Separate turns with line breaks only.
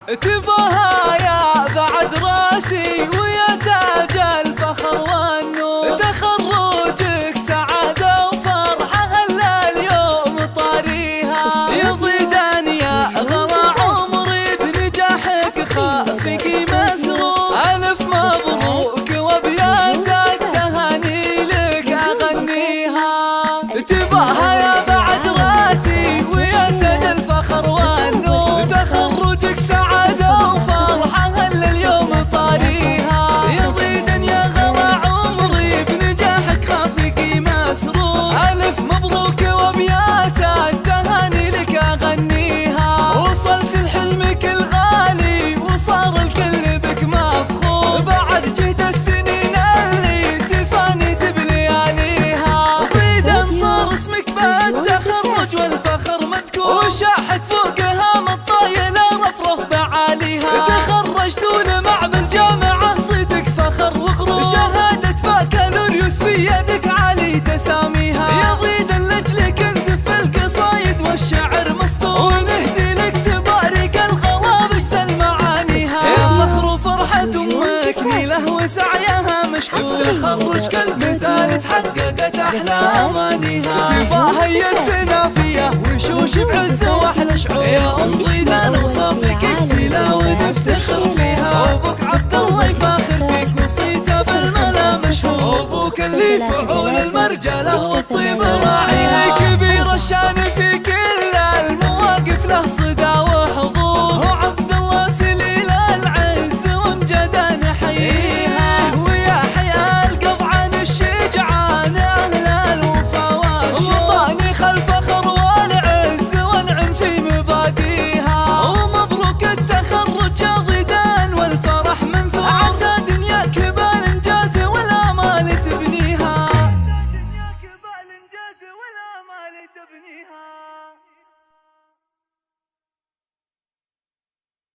تباها يا بعد راسي ويا تاج الفخر والنور، تخرجك سعادة وفرحة هلا اليوم طاريها، يضيدن يا غلا عمري بنجاحك خافقي مسرور، ألف مبروك وأبيات التهاني لك أغنيها. تباها يا بعد راسي ويا تاج الفخر والنور، تخرجك سعادة وفرحة هلا اليوم طاريها، يضيدن يا غلا عمري بنجاحك خافقي مسرور، ألف مبروك وأبيات التهاني لك أغنيها. وصلت لحلمك الغالي وصار الكل بك مفخور، بعد جهد السنين اللي تفانيت بلياليها، ضيدن صار اسمك بالتخرج والفخر مذكور، وشاحت فوقها مطايلة رفرف بعاليها، تخرجتون مع بالجامعة صدق فخر وغرور، شهادة بكالوريوس في يدك عالي تساميها، يا ضيدن لأجلك نزف القصايد والشعر مسطور، ونهدي لك تبارك الغلا بجزل معانيها، يا فخر وفرحة أمك نيله وسعيها مشكور، تخرج كالمثال تحققت أحلى أمانيها، تباها هي السنافية وشوش بعز وأحلى شعور، يا أم ضيدن وصافك اكسيلة ونفتخر فيها، وأبوك عبد الله يفاخر فيك وصيته بالملا مشهور، وأبوك اللي فعول المرجلة والطيب راعيها، كبير الشان